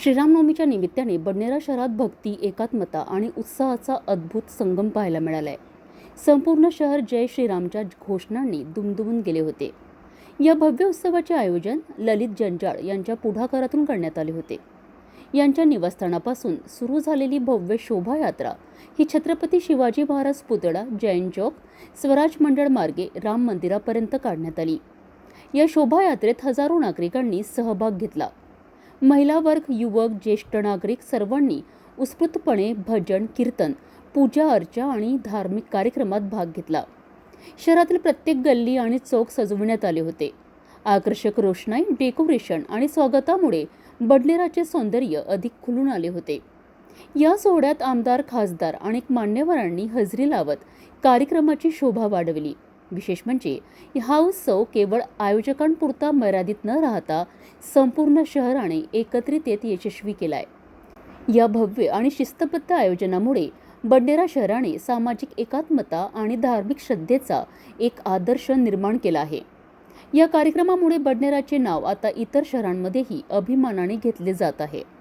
श्रीरामनवमीच्या निमित्ताने बडनेरा शहरात भक्ती, एकात्मता आणि उत्साहाचा अद्भुत संगम पाहायला मिळाला आहे. संपूर्ण शहर जय श्रीरामच्या घोषणांनी दुमदुमून गेले होते. या भव्य उत्सवाचे आयोजन ललित जंजाळ यांच्या पुढाकारातून करण्यात आले होते. यांच्या निवासस्थानापासून सुरू झालेली भव्य शोभायात्रा ही छत्रपती शिवाजी महाराज पुतळा, जैन चौक, स्वराज मंडळ मार्गे राम मंदिरापर्यंत काढण्यात आली. या शोभायात्रेत हजारो नागरिकांनी सहभाग घेतला. महिला वर्ग, युवक, ज्येष्ठ नागरिक सर्वांनी उत्स्फूर्तपणे भजन, कीर्तन, पूजा अर्चा आणि धार्मिक कार्यक्रमात भाग घेतला. शहरातील प्रत्येक गल्ली आणि चौक सजवण्यात आले होते. आकर्षक रोषणाई, डेकोरेशन आणि स्वागतामुळे बडनेराचे सौंदर्य अधिक खुलून आले होते. या सोहळ्यात आमदार, खासदार आणि मान्यवरांनी हजेरी लावत कार्यक्रमाची शोभा वाढवली. विशेष म्हणजे हा उत्सव केवळ आयोजकांपुरता मर्यादित न राहता संपूर्ण शहराने एकत्रित येत यशस्वी केलाय. या भव्य आणि शिस्तबद्ध आयोजनामुळे बडनेरा शहराने सामाजिक एकात्मता आणि धार्मिक श्रद्धेचा एक आदर्श निर्माण केला आहे. या कार्यक्रमामुळे बडनेराचे नाव आता इतर शहरांमध्येही अभिमानाने घेतले जात आहे.